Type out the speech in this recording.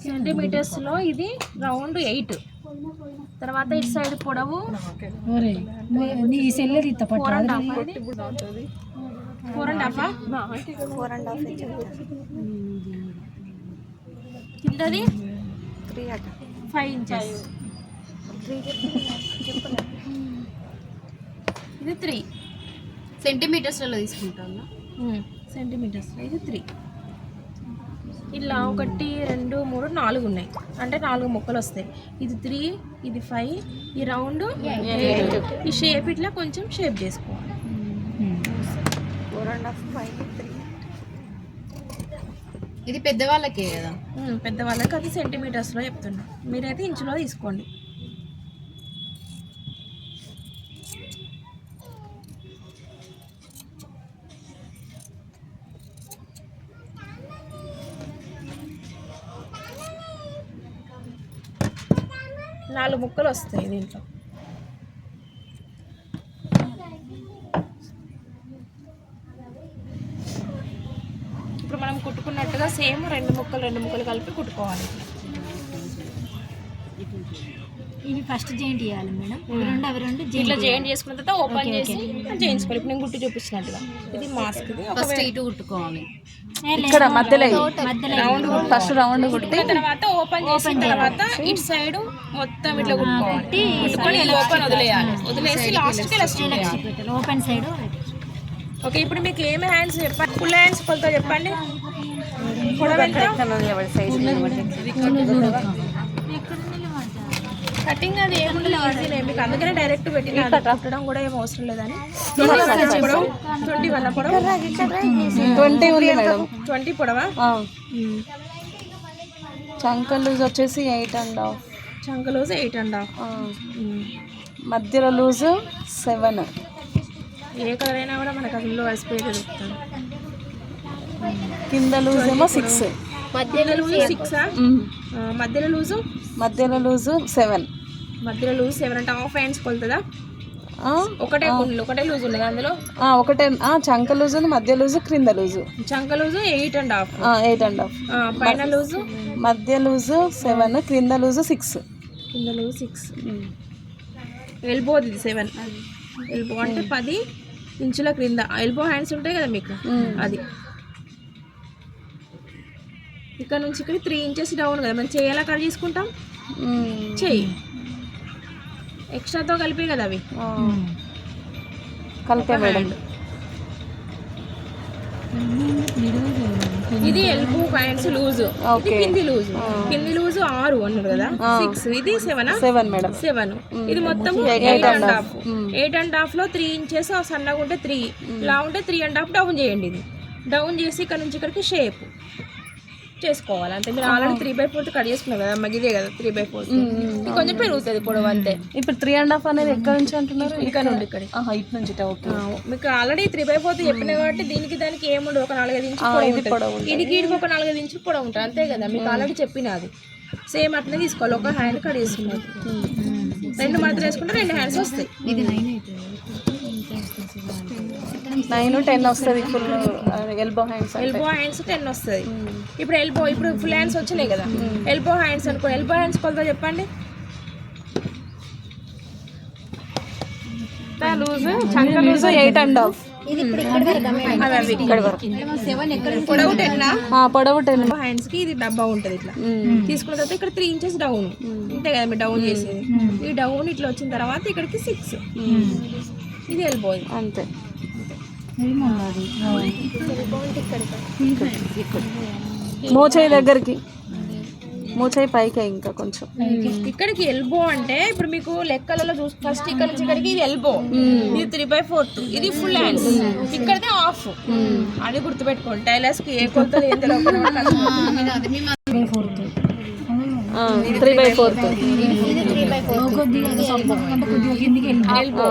సెంటీమీటర్స్లో ఇది రౌండ్ 8. తర్వాత ఇటు సైడ్ పొడవు 4.5 కిందది 5 ఇంచెస్. ఇది 3 సెంటీమీటర్స్లో తీసుకుంటాను. సెంటీమీటర్స్లో ఇది 3. ఇలా 1 2 3 4 ఉన్నాయి అంటే 4 ముక్కలు వస్తాయి. ఇది 3, ఇది 5, ఈ రౌండ్ 8. ఈ షేప్ ఇట్లా కొంచెం షేప్ చేసుకోవాలి. 4.5 5 3. ఇది పెద్దవాళ్ళకే కదా? పెద్దవాళ్ళకి అది సెంటీమీటర్స్లో చెప్తున్నా, మీరైతే ఇంచులో తీసుకోండి. నాలుగు ముక్కలు వస్తాయి దీంట్లో. ఇప్పుడు మనం కుట్టుకున్నట్టుగా సేమ్ 2 ముక్కలు కలిపి కుట్టుకోవాలి. ఇవి ఫస్ట్ జాయింట్ చేయాలి మేడం. అవి రెండు ఇట్లా జాయింట్ చేసుకున్న తర్వాత ఓపెన్ చేసి చేయించుకోవాలి. ఇప్పుడు నేను గుట్టి చూపించినట్టుగా ఇది మాస్క్. ఫస్ట్ ఇటు కుట్టుకోవాలి. ఇక్కడ మధ్యలో రౌండ్ ఫస్ట్ రౌండ్ కుట్టి తర్వాత ఓపెన్ చేసిన తర్వాత ఇటు సైడ్ మొత్తం ఇట్లా కుట్టుకోవాలి. కుట్టుకొని ఓపెన్ వదిలేసి లాస్ట్కి ఇలా ఓపెన్ సైడ్. ఓకే, ఇప్పుడు మీకు ఏమి హ్యాండ్స్ చెప్పండి, ఫుల్ హ్యాండ్స్ కొలత చెప్పండి. కటింగ్ అది ఏముంది ఈజీనే మీకు, అందుకనే డైరెక్ట్ పెట్టిన కట్టడం కూడా ఏం అవసరం లేదని. 21 పొడవు 20 ఉంది మేడం. 20 పొడవా? చంక లూజ్ వచ్చేసి 8.5. చంక లూజ్ 8.5. మధ్యలో లూజు 7. ఏ కలర్ అయినా కూడా మనకు అందులో వేసిపోయి దొరుకుతుంది. కింద లూజ్ ఏమో 6. మధ్యలో లూజ్ 6. మధ్యలో లూజు 7. మధ్యలో లూజ్ 7 అంటే హాఫ్ హ్యాండ్స్ కొలుతుందా? ఒకటే లూజ్ ఉన్నది అందులో. ఒకటే చంక లూజు, మధ్య లూజు, క్రింద లూజు. చంక లూజు 8.5. 8.5. పైన లూజు మధ్య లూజు 7, క్రింద లూజు 6. కింద లూజ్ 6. ఎల్బోది 7. ఎల్బో అంటే 10 ఇంచుల క్రింద ఎల్బో హ్యాండ్స్ ఉంటాయి కదా మీకు, అది. ఇక్కడ నుంచి ఇక్కడ 3 ఇంచెస్ డౌన్ కదా మనం చేయాలా కట్ చేసుకుంటాం. చెయ్యి ఎక్స్ట్రాతో కలిపే కదా అవి కలిపే మేడం. ఇది ఎల్బో హ్యాండ్స్ లూజ్, కింది లూజ్ 6 అన్నారు కదా. 6 ఇది 7 మేడం. 7 ఇది మొత్తం 8.5. 8.5లో 3 ఇంచెస్ సన్నగా ఉంటే 3, ఇలా ఉంటే 3.5 డౌన్ చేయండి. ఇది డౌన్ చేసి ఇక్కడ నుంచి ఇక్కడికి షేప్ చేసుకోవాలి అంతే. మీరు ఆల్రెడీ 3/4 కట్ చేసుకున్నారు కదా, మగిదే కదా 3/4. కొంచెం పెరుగుతుంది పొడవు అంతే. ఇప్పుడు 3.5 అనేది ఎక్కడ నుంచి అంటున్నారు? ఇక్కడ నుండి ఇక్కడ ఇటు నుంచి. ఓకే, మీకు ఆల్రెడీ 3/4 చెప్పినా కాబట్టి దానికి ఏముండదు, ఒక 4-5 ఇంచులు పొడవు. ఇడికి ఒక 4-5 ఇంచులు పొడవు ఉంటుంది అంతే కదా. మీకు ఆల్రెడీ చెప్పిన అది సేమ్ అట్లనే తీసుకోవాలి. ఒక హ్యాండ్ కట్ చేసుకున్నారు, 2 మడతలు వేసుకుంటే 2 హ్యాండ్స్ వస్తాయి. ఇది 9 అవుతుంది. 9 10 వస్తుంది. ఫుల్ ఎల్బో హ్యాండ్స్ 10 వస్తుంది. ఇప్పుడు ఫుల్ హ్యాండ్స్ వచ్చినాయి కదా. ఎల్బో హ్యాండ్స్ అనుకో, ఎల్బో హ్యాండ్స్ కొలత చెప్పండి. లూజ్ చంక లూజ్ 8.5. పొడవు 10 హ్యాండ్స్ కి ఇది డబ్బా ఉంటుంది. ఇట్లా తీసుకున్న తర్వాత ఇక్కడ 3 ఇంచెస్ డౌన్ అంతే కదా మీరు డౌన్ చేసేది. ఈ డౌన్ ఇట్లా వచ్చిన తర్వాత ఇక్కడికి 6. ఇది ఎల్బో అంతే. మోచేయి దగ్గరికి, మోచేయి పైకి ఇంకా కొంచెం ఇక్కడికి ఎల్బో అంటే ఇప్పుడు మీకు లెక్కలలో చూసి ఫస్ట్ ఇక్కడ నుంచి ఇక్కడికి ఇది ఎల్బో, ఇది 3/4, ఇది ఫుల్ హ్యాండ్స్, ఇక్కడదే హాఫ్. అది గుర్తుపెట్టుకోండి. టైలర్స్ కి ఏ కొలతలు ఏం తెలియకుండా 3/4 ఎల్బో.